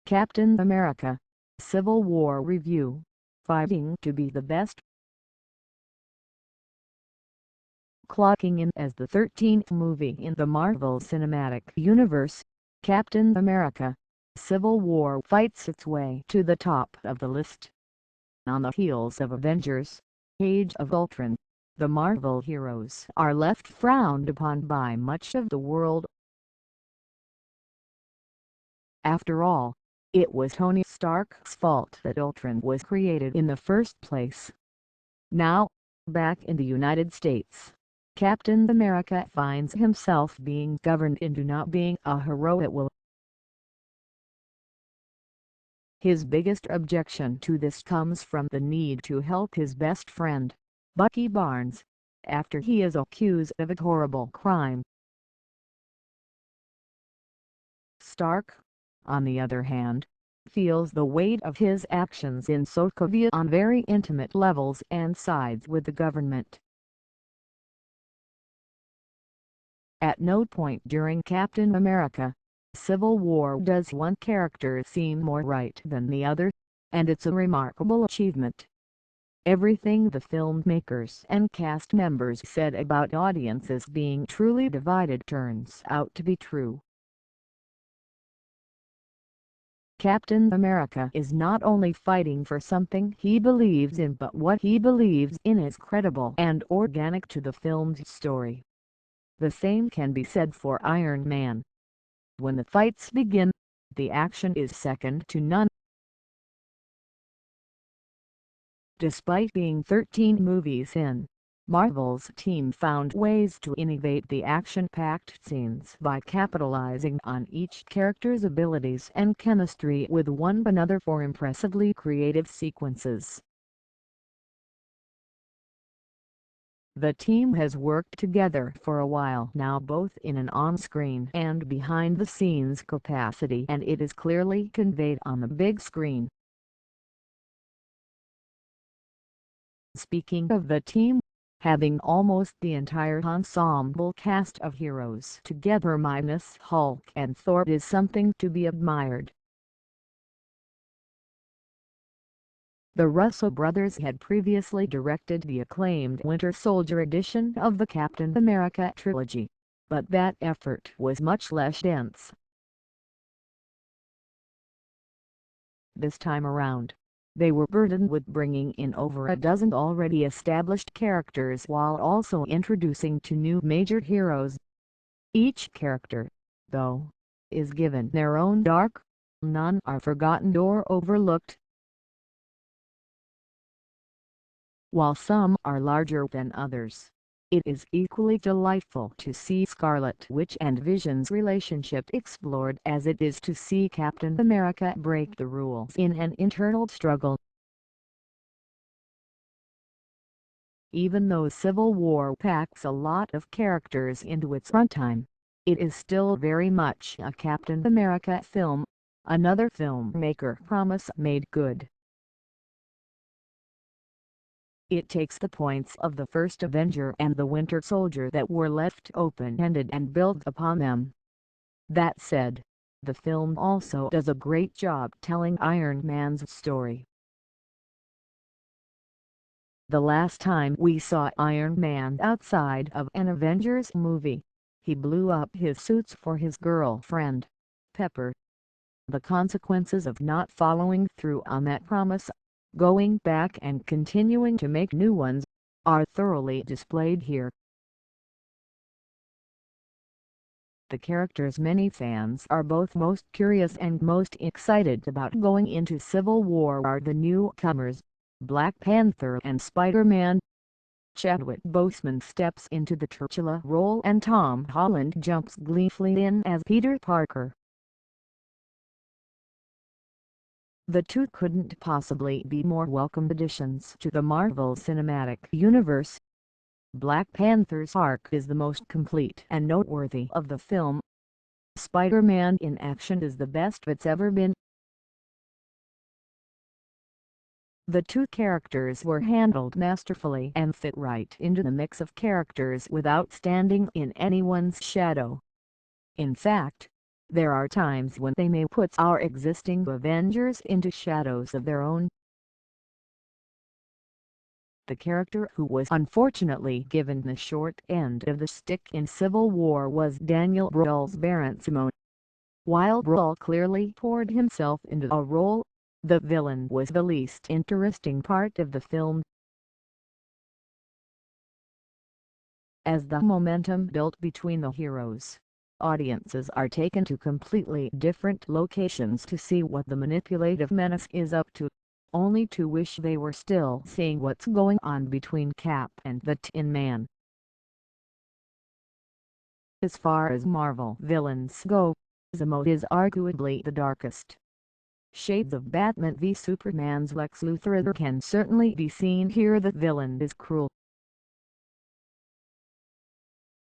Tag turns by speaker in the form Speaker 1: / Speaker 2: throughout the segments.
Speaker 1: Captain America: Civil War Review. Fighting to be the best. Clocking in as the 13th movie in the Marvel Cinematic Universe, Captain America: Civil War fights its way to the top of the list. On the heels of Avengers: Age of Ultron, the Marvel heroes are left frowned upon by much of the world. After all, it was Tony Stark's fault that Ultron was created in the first place. Now, back in the United States, Captain America finds himself being governed into not being a hero at will. His biggest objection to this comes from the need to help his best friend, Bucky Barnes, after he is accused of a horrible crime. Stark, on the other hand, feels the weight of his actions in Sokovia on very intimate levels and sides with the government. At no point during Captain America: Civil War does one character seem more right than the other, and it's a remarkable achievement. Everything the filmmakers and cast members said about audiences being truly divided turns out to be true. Captain America is not only fighting for something he believes in, but what he believes in is credible and organic to the film's story. The same can be said for Iron Man. When the fights begin, the action is second to none. Despite being 13 movies in, Marvel's team found ways to innovate the action-packed scenes by capitalizing on each character's abilities and chemistry with one another for impressively creative sequences. The team has worked together for a while now, both in an on-screen and behind-the-scenes capacity, and it is clearly conveyed on the big screen. Speaking of the team, having almost the entire ensemble cast of heroes together minus Hulk and Thor is something to be admired. The Russo Brothers had previously directed the acclaimed Winter Soldier edition of the Captain America trilogy, but that effort was much less dense. This time around, they were burdened with bringing in over a dozen already established characters while also introducing two new major heroes. Each character, though, is given their own arc. None are forgotten or overlooked. While some are larger than others, it is equally delightful to see Scarlet Witch and Vision's relationship explored as it is to see Captain America break the rules in an internal struggle. Even though Civil War packs a lot of characters into its runtime, it is still very much a Captain America film, another filmmaker promise made good. It takes the points of the first Avenger and the Winter Soldier that were left open-ended and builds upon them. That said, the film also does a great job telling Iron Man's story. The last time we saw Iron Man outside of an Avengers movie, he blew up his suits for his girlfriend, Pepper. The consequences of not following through on that promise, going back and continuing to make new ones, are thoroughly displayed here. The characters many fans are both most curious and most excited about going into Civil War are the newcomers, Black Panther and Spider-Man. Chadwick Boseman steps into the titular role and Tom Holland jumps gleefully in as Peter Parker. The two couldn't possibly be more welcome additions to the Marvel Cinematic Universe. Black Panther's arc is the most complete and noteworthy of the film. Spider-Man in action is the best it's ever been. The two characters were handled masterfully and fit right into the mix of characters without standing in anyone's shadow. In fact, There are times when they may put our existing Avengers into shadows of their own. The character who was unfortunately given the short end of the stick in Civil War was Daniel Brühl's Baron Zemo. While Brühl clearly poured himself into a role, the villain was the least interesting part of the film. As the momentum built between the heroes, audiences are taken to completely different locations to see what the manipulative menace is up to, only to wish they were still seeing what's going on between Cap and the Tin Man. As far as Marvel villains go, Zemo is arguably the darkest. Shades of Batman v Superman's Lex Luthor can certainly be seen here. The villain is cruel.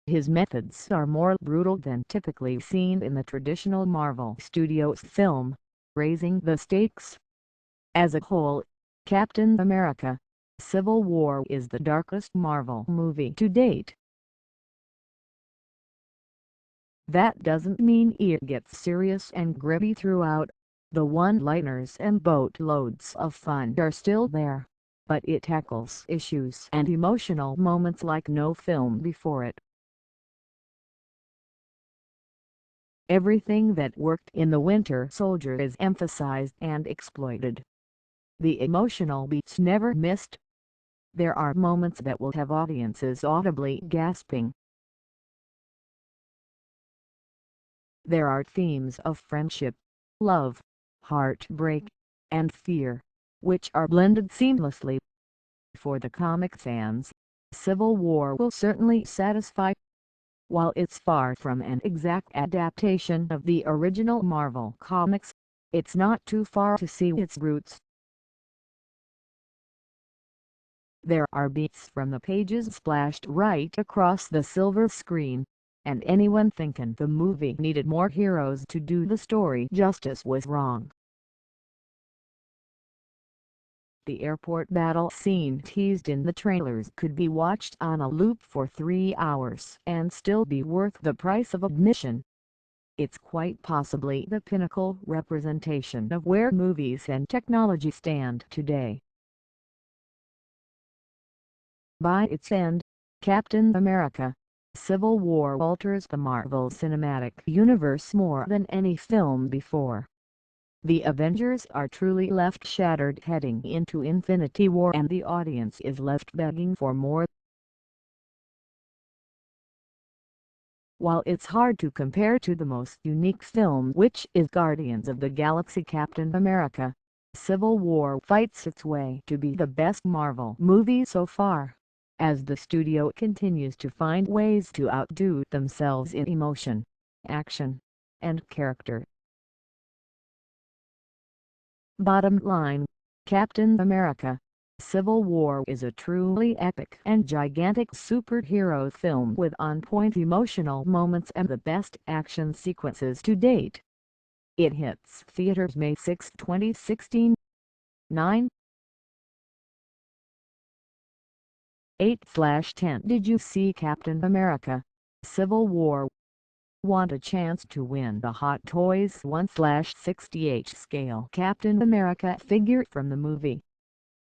Speaker 1: His methods are more brutal than typically seen in the traditional Marvel Studios film, raising the stakes. As a whole, Captain America: Civil War is the darkest Marvel movie to date. That doesn't mean it gets serious and gritty throughout. The one-liners and boatloads of fun are still there, but it tackles issues and emotional moments like no film before it. Everything that worked in The Winter Soldier is emphasized and exploited. The emotional beats never missed. There are moments that will have audiences audibly gasping. There are themes of friendship, love, heartbreak, and fear, which are blended seamlessly. For the comic fans, Civil War will certainly satisfy. While it's far from an exact adaptation of the original Marvel comics, it's not too far to see its roots. There are beats from the pages splashed right across the silver screen, and anyone thinking the movie needed more heroes to do the story justice was wrong. The airport battle scene teased in the trailers could be watched on a loop for 3 hours and still be worth the price of admission. It's quite possibly the pinnacle representation of where movies and technology stand today. By its end, Captain America: Civil War alters the Marvel Cinematic Universe more than any film before. The Avengers are truly left shattered heading into Infinity War, and the audience is left begging for more. While it's hard to compare to the most unique film, which is Guardians of the Galaxy, Captain America: Civil War fights its way to be the best Marvel movie so far, as the studio continues to find ways to outdo themselves in emotion, action, and character. Bottom line, Captain America: Civil War is a truly epic and gigantic superhero film with on-point emotional moments and the best action sequences to date. It hits theaters May 6, 2016. 9. 8/10 Did you see Captain America: Civil War? Want a chance to win the Hot Toys 1/60H scale Captain America figure from the movie?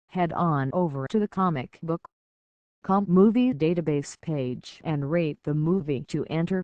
Speaker 1: Head on over to the comic book.com movie database page and rate the movie to enter.